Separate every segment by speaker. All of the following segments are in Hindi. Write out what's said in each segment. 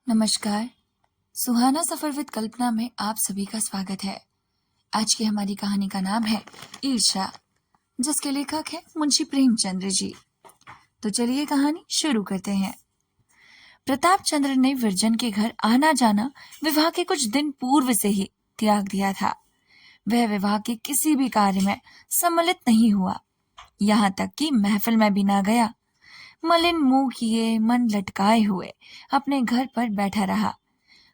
Speaker 1: नमस्कार। सुहाना सफर विद कल्पना में आप सभी का स्वागत है। आज की हमारी कहानी का नाम है ईर्ष्या, जिसके लेखक हैं मुंशी प्रेमचंद्र जी। तो चलिए कहानी शुरू करते हैं। प्रताप चंद्र ने विरजन के घर आना जाना विवाह के कुछ दिन पूर्व से ही त्याग दिया था। वह विवाह के किसी भी कार्य में सम्मिलित नहीं हुआ, यहाँ तक कि महफिल में भी ना गया। मलिन मुंह किए, मन लटकाए हुए अपने घर पर बैठा रहा।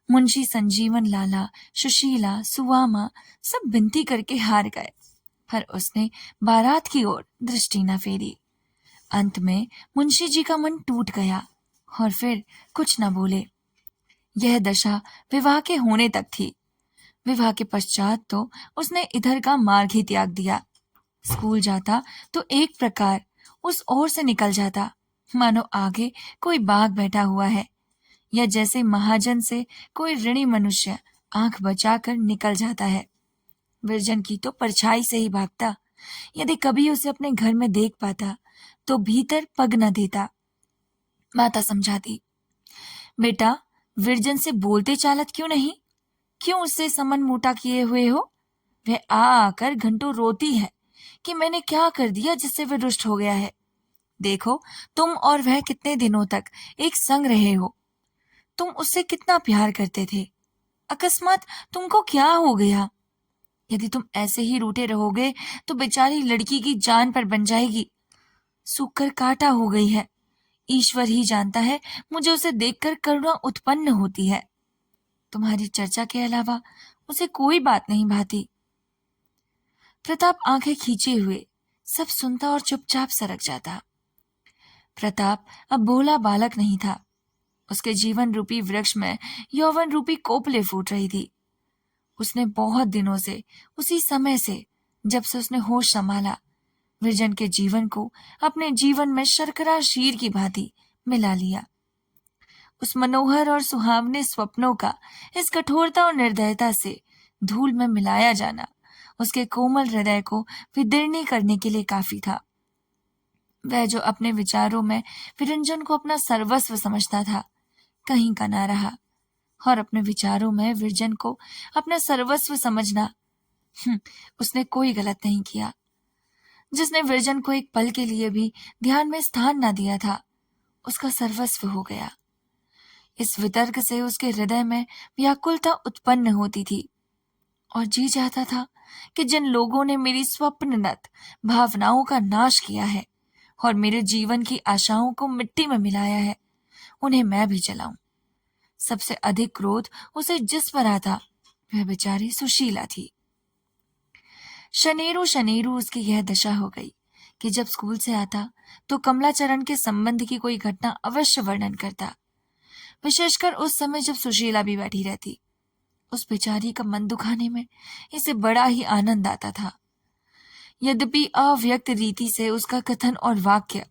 Speaker 1: मुंशी संजीवन लाला, सुशीला, सुवामा सब विनती करके हार गए, पर उसने बारात की ओर दृष्टि न फेरी। अंत में मुंशी जी का मन टूट गया और फिर कुछ न बोले। यह दशा विवाह के होने तक थी। विवाह के पश्चात तो उसने इधर का मार्ग ही त्याग दिया। स्कूल जाता तो एक प्रकार उस ओर से निकल जाता, मानो आगे कोई बाघ बैठा हुआ है, या जैसे महाजन से कोई ऋणी मनुष्य आंख बचाकर निकल जाता है। विरजन की तो परछाई से ही भागता। यदि कभी उसे अपने घर में देख पाता तो भीतर पग न देता। माता समझाती, बेटा विरजन से बोलते चालत क्यों नहीं? क्यों उससे समन मोटा किए हुए हो? वह आकर घंटों रोती है कि मैंने क्या कर दिया जिससे वह रुष्ट हो गया है। देखो तुम और वह कितने दिनों तक एक संग रहे हो। तुम उससे कितना प्यार करते थे, अकस्मात तुमको क्या हो गया? यदि तुम ऐसे ही रूठे रहोगे तो बेचारी लड़की की जान पर बन जाएगी। सूखकर कांटा हो गई है। ईश्वर ही जानता है, मुझे उसे देखकर करुणा उत्पन्न होती है। तुम्हारी चर्चा के अलावा उसे कोई बात नहीं भाती। प्रताप आंखें खींचे हुए सब सुनता और चुपचाप सरक जाता। प्रताप अब भोला बालक नहीं था। उसके जीवन रूपी वृक्ष में यौवन रूपी कोपले फूट रही थी। उसने बहुत दिनों से, उसी समय से जब से उसने होश संभाला, विरजन के जीवन को अपने जीवन में शर्करा शीर की भांति मिला लिया। उस मनोहर और सुहावने स्वप्नों का इस कठोरता और निर्दयता से धूल में मिलाया जाना उसके कोमल हृदय को विदीर्ण करने के लिए काफी था। वह जो अपने विचारों में विरंजन को अपना सर्वस्व समझता था, कहीं का ना रहा, और अपने विचारों में विरजन को अपना सर्वस्व समझना, उसने कोई गलत नहीं किया। जिसने विरजन को एक पल के लिए भी ध्यान में स्थान न दिया था, उसका सर्वस्व हो गया। इस वितर्क से उसके हृदय में व्याकुलता उत्पन्न होती थी और जी चाहता था कि जिन लोगों ने मेरी स्वप्ननत भावनाओं का नाश किया है और मेरे जीवन की आशाओं को मिट्टी में मिलाया है, उन्हें मैं भी जलाऊं। सबसे अधिक क्रोध उसे जिस पर आता वह बेचारी सुशीला थी। शनेरू शनेरू उसकी यह दशा हो गई कि जब स्कूल से आता तो कमलाचरण के संबंध की कोई घटना अवश्य वर्णन करता, विशेषकर उस समय जब सुशीला भी बैठी रहती। उस बेचारी का मन दुखाने में इसे बड़ा ही आनंद आता था। यद्यपि अव्यक्त रीति से उसका कथन और वाक्य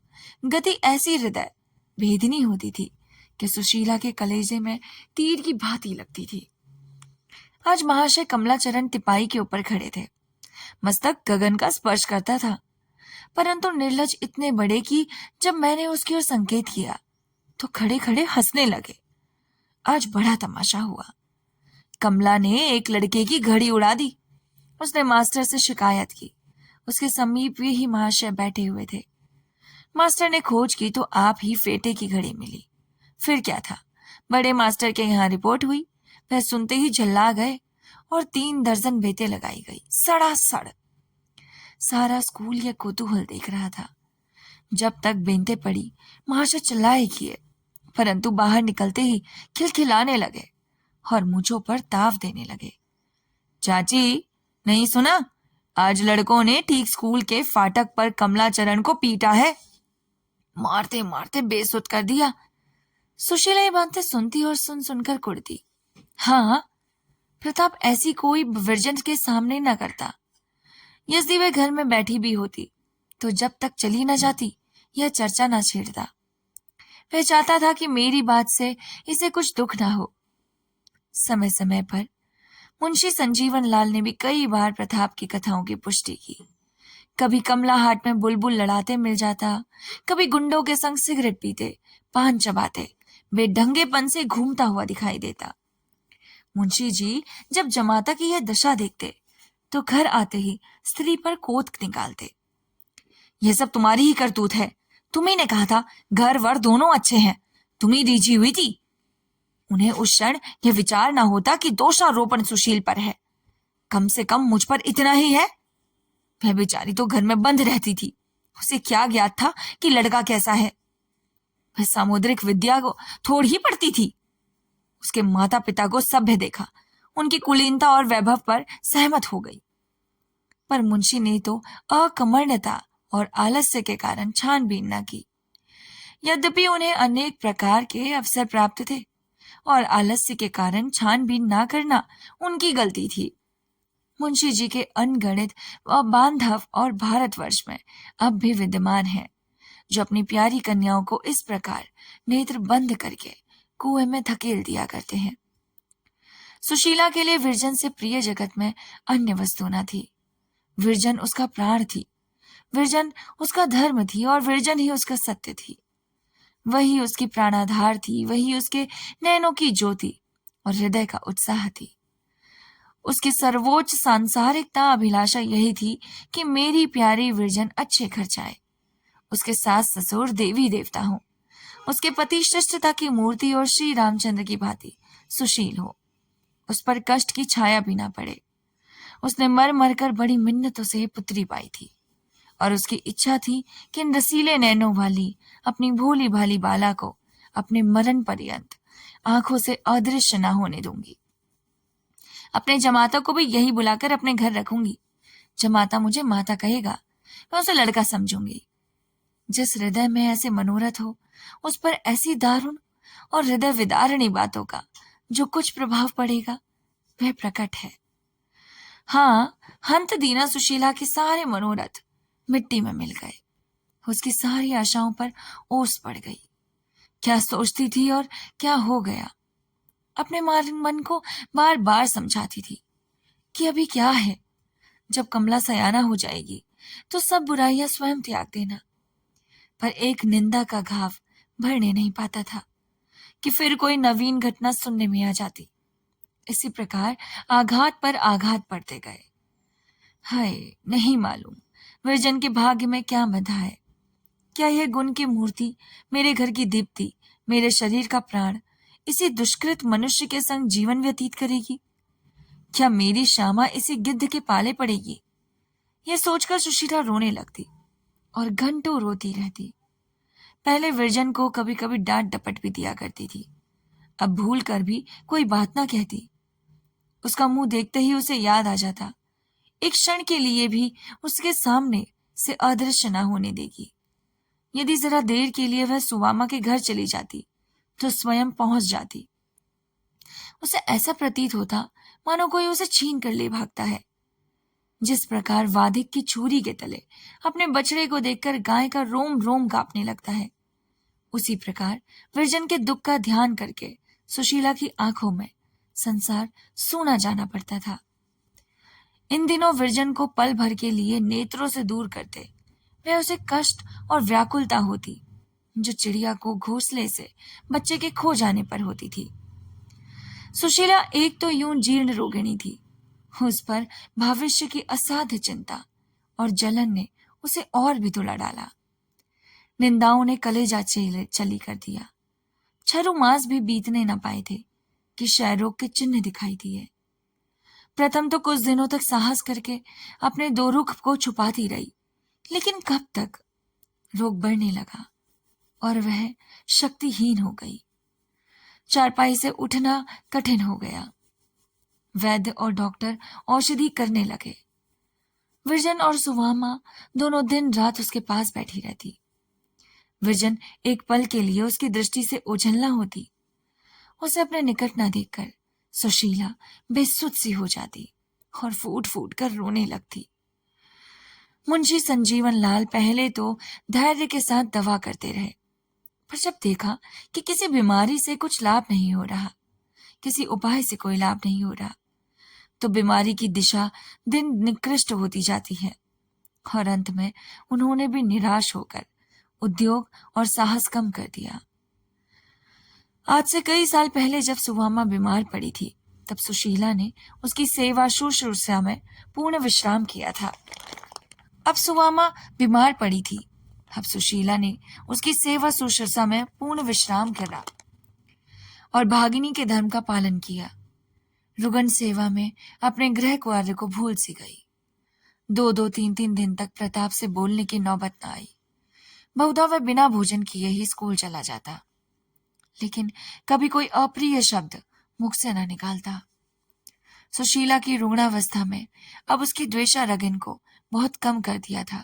Speaker 1: गति ऐसी हृदय भेदनी होती थी कि सुशीला के कलेजे में तीर की भांति लगती थी। आज महाशय कमलाचरण तिपाई के ऊपर खड़े थे। मस्तक गगन का स्पर्श करता था, परंतु निर्लज इतने बड़े कि जब मैंने उसकी ओर संकेत किया तो खड़े खड़े हंसने लगे। आज बड़ा तमाशा हुआ। कमला ने एक लड़के की घड़ी उड़ा दी। उसने मास्टर से शिकायत की। उसके समीप वे ही महाशय बैठे हुए थे। मास्टर ने खोज की तो आप ही फेटे की घड़ी मिली। फिर क्या था, बड़े मास्टर के यहाँ रिपोर्ट हुई। वह सुनते ही झल्ला गए और 3 दर्जन बेतें लगाई गई। सड़ासड़ सारा स्कूल यह कौतूहल देख रहा था। जब तक बेंतें पड़ी महाशय चिल्लाए किए, परंतु बाहर निकलते ही खिलखिलाने लगे और मूंछों पर ताव देने लगे। चाची, नहीं सुना? आज लड़कों ने ठीक स्कूल के फाटक पर कमलाचरण को पीटा है। मारते मारते बेसुध कर दिया। सुशीला ये बातें सुनती और सुन सुनकर कुड़ती। हाँ, प्रताप ऐसी कोई विरजन के सामने न करता। यदि वह घर में बैठी भी होती तो जब तक चली न जाती यह चर्चा न छेड़ता। वह चाहता था कि मेरी बात से इसे कुछ दुख ना हो। समय समय पर मुंशी संजीवन लाल ने भी कई बार प्रताप की कथाओं की पुष्टि की। कभी कमला हाट में बुलबुल लड़ाते मिल जाता, कभी गुंडों के संग सिगरेट पीते, पान चबाते, बेढंगेपन से घूमता हुआ दिखाई देता। मुंशी जी जब जमाता की यह दशा देखते तो घर आते ही स्त्री पर कोत निकालते। यह सब तुम्हारी ही करतूत है। तुम्ही ने कहा था घर वर दोनों अच्छे हैं, तुम्ही रीझी हुई थी। उन्हें उस क्षण यह विचार न होता कि दोषारोपण सुशील पर है। कम से कम मुझ पर इतना ही है। वह बेचारी तो घर में बंद रहती थी, उसे क्या ज्ञात था कि लड़का कैसा है। वह सामुद्रिक विद्या को थोड़ी ही पढ़ती थी। उसके माता पिता को सभ्य देखा, उनकी कुलीनता और वैभव पर सहमत हो गई। पर मुंशी ने तो अकर्मण्यता और आलस्य के कारण छानबीन न की। यद्यपि उन्हें अनेक प्रकार के अवसर प्राप्त थे और आलस्य के कारण छानबीन न करना उनकी गलती थी। मुंशी जी के अनगणित बांधव और भारतवर्ष में अब भी विद्यमान हैं, जो अपनी प्यारी कन्याओं को इस प्रकार नेत्र बंद करके कुएं में धकेल दिया करते हैं। सुशीला के लिए विरजन से प्रिय जगत में अन्य वस्तु न थी। विरजन उसका प्राण थी, विरजन उसका धर्म थी और विरजन ही उसका सत्य थी। वही उसकी प्राणाधार थी, वही उसके नैनों की ज्योति और हृदय का उत्साह थी। उसकी सर्वोच्च सांसारिकता अभिलाषा यही थी कि मेरी प्यारी विरजन अच्छे घर जाए, उसके सास ससुर देवी देवता हो, उसके पति शिष्टता की मूर्ति और श्री रामचंद्र की भांति सुशील हो, उस पर कष्ट की छाया भी ना पड़े। उसने मर मर कर बड़ी मिन्नतों से पुत्री पाई थी और उसकी इच्छा थी कि इन रसीले नैनों वाली अपनी भोली भाली बाला को अपने मरण पर्यंत आंखों से अदृश्य न होने दूंगी। अपने जमाता को भी यही बुलाकर अपने घर रखूंगी। जमाता मुझे माता कहेगा, मैं उसे लड़का समझूंगी। जिस हृदय में ऐसे मनोरथ हो, उस पर ऐसी दारुण और हृदय विदारिणी बातों का जो कुछ प्रभाव पड़ेगा वह प्रकट है। हाँ, हंत दीना सुशीला के सारे मनोरथ मिट्टी में मिल गए। उसकी सारी आशाओं पर ओस पड़ गई। क्या सोचती थी और क्या हो गया। अपने मन को बार बार समझाती थी कि अभी क्या है, जब कमला सयाना हो जाएगी तो सब बुराइयां स्वयं त्याग देना। पर एक निंदा का घाव भरने नहीं पाता था कि फिर कोई नवीन घटना सुनने में आ जाती। इसी प्रकार आघात पर आघात पड़ते गए। हाय, नहीं मालूम विरजन के भाग्य में क्या बंधा है। क्या यह गुण की मूर्ति, मेरे घर की दीप्ति, मेरे शरीर का प्राण इसी दुष्कृत मनुष्य के संग जीवन व्यतीत करेगी? क्या मेरी श्यामा इसी गिद्ध के पाले पड़ेगी? यह सोचकर सुशीला रोने लगती और घंटों रोती रहती। पहले विरजन को कभी कभी डांट डपट भी दिया करती थी, अब भूल कर भी कोई बात ना कहती। उसका मुंह देखते ही उसे याद आ जाता, एक क्षण के लिए भी उसके सामने से अदृश्य ना होने देगी। यदि जरा देर के लिए वह सुवामा के घर चली जाती तो स्वयं पहुंच जाती। उसे ऐसा प्रतीत होता मानो कोई उसे छीन कर ले भागता है। जिस प्रकार वाधिक की छुरी के तले अपने बछड़े को देखकर गाय का रोम रोम कांपने लगता है, उसी प्रकार विरजन के दुख का ध्यान करके सुशीला की आंखों में संसार सूना जाना पड़ता था। इन दिनों विरजन को पल भर के लिए नेत्रों से दूर करते वह उसे कष्ट और व्याकुलता होती जो चिड़िया को घोंसले से बच्चे के खो जाने पर होती थी। सुशीला एक तो यूं जीर्ण रोगिणी थी, उस पर भविष्य की असाध्य चिंता और जलन ने उसे और भी धुला डाला। निंदाओं ने कलेजा चली कर दिया। 6 मास भी बीतने न पाए थे कि क्षय रोग के चिन्ह दिखाई दिए। प्रथम तो कुछ दिनों तक साहस करके अपने दो रुख को छुपाती रही, लेकिन कब तक रोग बढ़ने लगा और वह शक्तिहीन हो गई। चारपाई से उठना कठिन हो गया। वैद्य और डॉक्टर औषधि करने लगे। विरजन और सुवामा दोनों दिन रात उसके पास बैठी रहती। विरजन एक पल के लिए उसकी दृष्टि से ओझलना होती। उसे अपने निकट न देखकर सुशीला बेसुध सी हो जाती और फूट फूट कर रोने लगती। मुंशी संजीवन लाल पहले तो धैर्य के साथ दवा करते रहे, पर जब देखा कि किसी बीमारी से कुछ लाभ नहीं हो रहा, किसी उपाय से कोई लाभ नहीं हो रहा, तो बीमारी की दिशा दिन निकृष्ट होती जाती है और अंत में उन्होंने भी निराश होकर उद्योग और साहस कम कर दिया। आज से कई साल पहले जब सुहामा बीमार पड़ी थी, तब सुशीला ने उसकी सेवा शुश्रूषा में पूर्ण विश्राम किया था। अब सुहामा बीमार पड़ी थी, अब सुशीला ने उसकी सेवा शुश्रूषा में पूर्ण विश्राम करा और भागिनी के धर्म का पालन किया। रुगन सेवा में अपने गृह कार्य को भूल सी गई। 2-2, 3-3 दिन तक प्रताप से बोलने की नौबत न आई। बहुधा वह बिना भोजन किए ही स्कूल चला जाता, लेकिन कभी कोई अप्रिय शब्द मुख से न निकालता। सुशीला की रुग्णावस्था में अब उसकी द्वेषा रगिन को बहुत कम कर दिया था।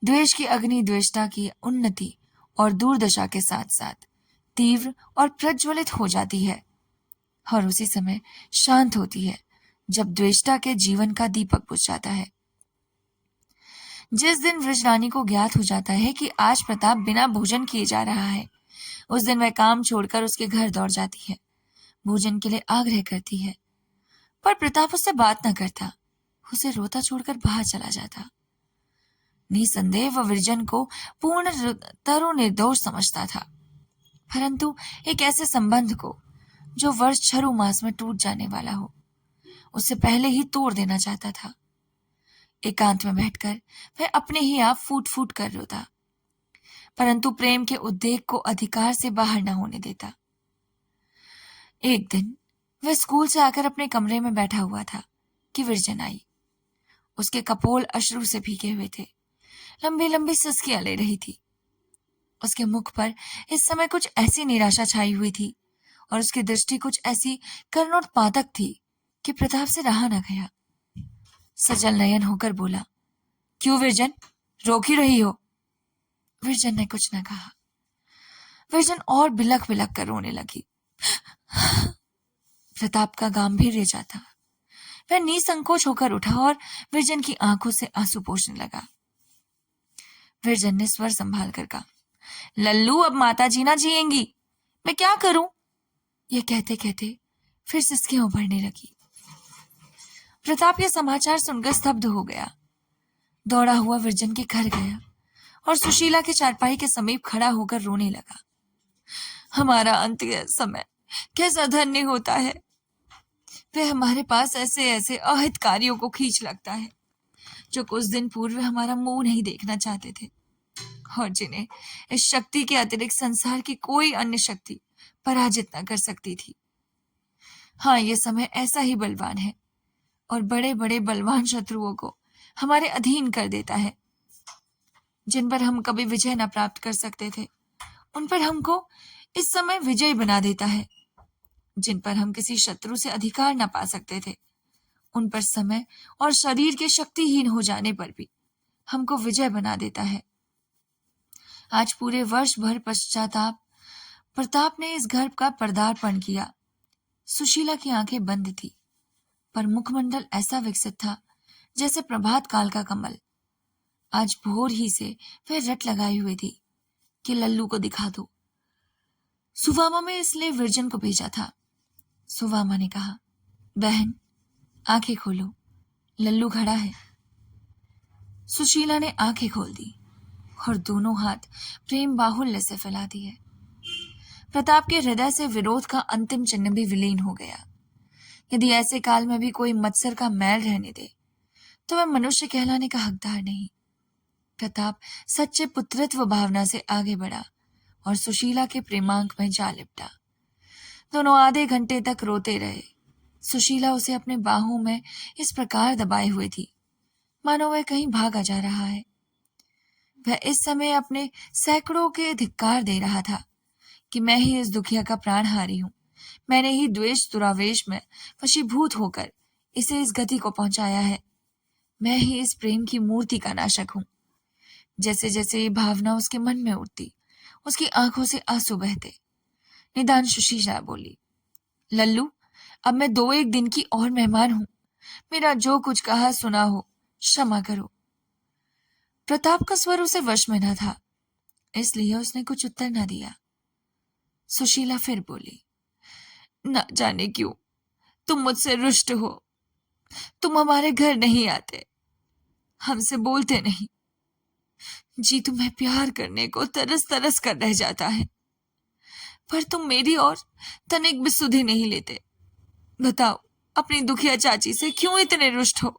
Speaker 1: द्वेष की अग्नि द्वेषता की उन्नति और दुर्दशा के साथ साथ तीव्र और प्रज्वलित हो जाती है और उसी समय शांत होती है जब द्वेषता के जीवन का दीपक बुझ जाता है। जिस दिन वृषरानी को ज्ञात हो जाता है कि आज प्रताप बिना भोजन किए जा रहा है, उस दिन वह काम छोड़कर उसके घर दौड़ जाती है, भोजन के लिए आग्रह करती है, पर प्रताप उससे बात न करता, उसे रोता छोड़कर बाहर चला जाता। निसंदेह वह विरजन को पूर्ण तरु निर्दोष समझता था, परंतु एक ऐसे संबंध को जो वर्ष छरु मास में टूट जाने वाला हो, उससे पहले ही तोड़ देना चाहता था। एकांत में बैठकर वह अपने ही आप फूट फूट कर रोता, परंतु प्रेम के उद्वेग को अधिकार से बाहर न होने देता। एक दिन वह स्कूल से आकर अपने कमरे में बैठा हुआ था कि विरजन आई। उसके कपोल अश्रु से भीगे हुए थे, लंबी लंबी सिसकियां ले रही थी। उसके मुख पर इस समय कुछ ऐसी निराशा छाई हुई थी और उसकी दृष्टि कुछ ऐसी करुणोत्पादक थी कि प्रताप से रहा न गया। सजल नयन होकर बोला, क्यों विरजन, रो क्यों रही हो? विरजन ने कुछ न कहा। विरजन और बिलख बिलख कर रोने लगी। प्रताप का गांभीर्य जाता। वह निसंकोच होकर उठा और विरजन की आंखों से आंसू पोंछने लगा। विरजन ने स्वर संभाल कर कहा, लल्लू, अब माता जी ना जिएंगी, मैं क्या करूं? यह कहते कहते फिर सिसकियां उभरने लगी। प्रताप यह समाचार सुनकर स्तब्ध हो गया। दौड़ा हुआ विरजन के घर गया और सुशीला के चारपाई के समीप खड़ा होकर रोने लगा। हमारा अंतिम समय कैसा धन्य होता है। वह हमारे पास ऐसे ऐसे अहितकारियों को खींच लगता है जो कुछ दिन पूर्व हमारा मुंह नहीं देखना चाहते थे और जिन्हें इस शक्ति के अतिरिक्त संसार की कोई अन्य शक्ति पराजित न कर सकती थी। हाँ, ये समय ऐसा ही बलवान है और बड़े बड़े बलवान शत्रुओं को हमारे अधीन कर देता है। जिन पर हम कभी विजय न प्राप्त कर सकते थे, उन पर हमको इस समय विजय बना देता है। जिन पर हम किसी शत्रु से अधिकार न पा सकते थे, उन पर समय और शरीर के शक्तिहीन हो जाने पर भी हमको विजय बना देता है। आज पूरे वर्ष भर पश्चाताप प्रताप ने इस घर का पदार्पण किया। सुशीला की आंखें बंद थी, पर मुखमंडल ऐसा विकसित था जैसे प्रभात काल का कमल। आज भोर ही से वह रट लगाई हुई थी कि लल्लू को दिखा दो। सुवामा में इसलिए विरजन को भेजा था। सुवामा ने कहा, बहन आंखें खोलो, लल्लू खड़ा है। सुशीला ने आंखें खोल दी और दोनों हाथ प्रेम बाहुल्य से फैला दिए। प्रताप के हृदय से विरोध का अंतिम चिन्ह भी विलीन हो गया। यदि ऐसे काल में भी कोई मत्सर का मैल रहने दे, तो वह मनुष्य कहलाने का हकदार नहीं। प्रताप सच्चे पुत्रत्व भावना से आगे बढ़ा और सुशीला के प्रेमांक में जा लिपटा। दोनों आधे घंटे तक रोते रहे। सुशीला उसे अपने बाहों में इस प्रकार दबाए हुए थी मानो वह कहीं भागा जा रहा है। वह इस समय अपने सैकड़ों के धिक्कार दे रहा था कि मैं ही इस दुखिया का प्राणहारी हूं। मैंने ही द्वेष दुरावेश में वशीभूत होकर इसे इस गति को पहुंचाया है। मैं ही इस प्रेम की मूर्ति का नाशक हूं। जैसे जैसे ये भावना उसके मन में उठती, उसकी आंखों से आंसू बहते। निदान सुशीला बोली, लल्लू, अब मैं 2-1 दिन की और मेहमान हूं। मेरा जो कुछ कहा सुना हो, क्षमा करो। प्रताप का स्वर उसे वश में न था, इसलिए उसने कुछ उत्तर न दिया। सुशीला फिर बोली, न जाने क्यों तुम मुझसे रुष्ट हो। तुम हमारे घर नहीं आते, हमसे बोलते नहीं। जी तुम्हें प्यार करने को तरस तरस कर रह जाता है, पर तुम मेरी और तनिक भी सुधि नहीं लेते। बताओ, अपनी दुखिया चाची से क्यों इतने रुष्ट हो?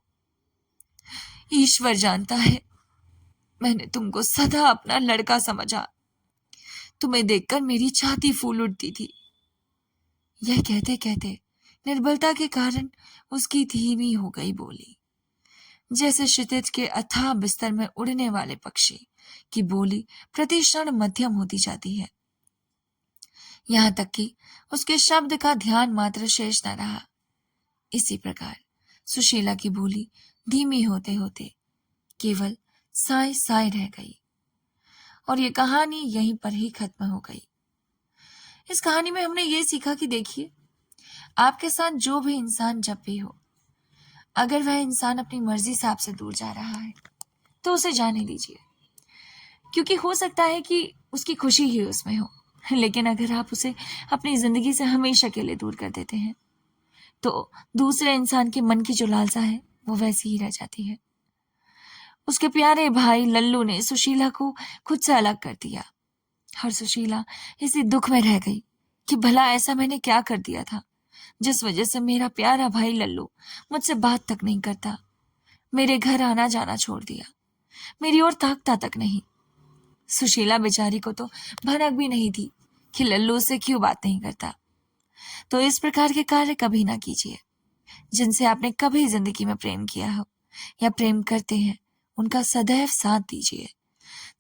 Speaker 1: ईश्वर जानता है, मैंने तुमको सदा अपना लड़का समझा। तुम्हें देखकर मेरी छाती फूल उठती थी। यह कहते कहते निर्बलता के कारण उसकी धीमी हो गई बोली, जैसे क्षितिज के अथाह बिस्तर में उड़ने वाले पक्षी की बोली प्रतिक्षण मध्यम होती जाती है। यहाँ तक कि उसके शब्द का ध्यान मात्र शेष न रहा। इसी प्रकार सुशीला की बोली धीमी होते होते केवल साय साय रह गई और ये कहानी यहीं पर ही खत्म हो गई। इस कहानी में हमने ये सीखा कि देखिए, आपके साथ जो भी इंसान जब भी हो, अगर वह इंसान अपनी मर्जी से आपसे दूर जा रहा है तो उसे जाने दीजिए, क्योंकि हो सकता है कि उसकी खुशी ही उसमें हो। लेकिन अगर आप उसे अपनी जिंदगी से हमेशा के लिए दूर कर देते हैं तो दूसरे इंसान के मन की जो लालसा है वो वैसी ही रह जाती है। उसके प्यारे भाई लल्लू ने सुशीला को खुद से अलग कर दिया और सुशीला इसी दुख में रह गई कि भला ऐसा मैंने क्या कर दिया था जिस वजह से मेरा प्यारा भाई लल्लू मुझसे बात तक नहीं करता, मेरे घर आना जाना छोड़ दिया, मेरी ओर ताकता तक नहीं। सुशीला बेचारी को तो भनक भी नहीं थी कि लल्लू से क्यों बात नहीं करता। तो इस प्रकार के कार्य कभी ना कीजिए। जिनसे आपने कभी जिंदगी में प्रेम किया हो या प्रेम करते हैं, उनका सदैव साथ दीजिए।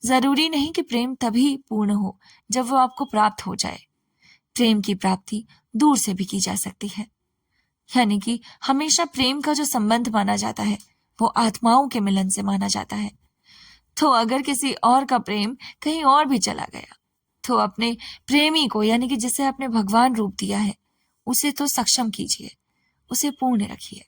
Speaker 1: जरूरी नहीं कि प्रेम तभी पूर्ण हो जब वो आपको प्राप्त हो जाए। प्रेम की प्राप्ति दूर से भी की जा सकती है। यानी कि हमेशा प्रेम का जो संबंध माना जाता है वो आत्माओं के मिलन से माना जाता है। तो अगर किसी और का प्रेम कहीं और भी चला गया तो अपने प्रेमी को, यानी कि जिसे आपने भगवान रूप दिया है, उसे तो सक्षम कीजिए, उसे पूर्ण रखिए।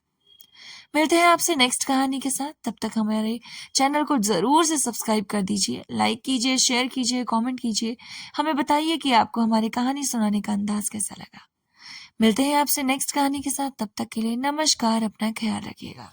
Speaker 1: मिलते हैं आपसे नेक्स्ट कहानी के साथ। तब तक हमारे चैनल को जरूर से सब्सक्राइब कर दीजिए, लाइक कीजिए, शेयर कीजिए, कमेंट कीजिए। हमें बताइए कि आपको हमारी कहानी सुनाने का अंदाज कैसा लगा। मिलते हैं आपसे नेक्स्ट कहानी के साथ। तब तक के लिए नमस्कार, अपना ख्याल रखिएगा।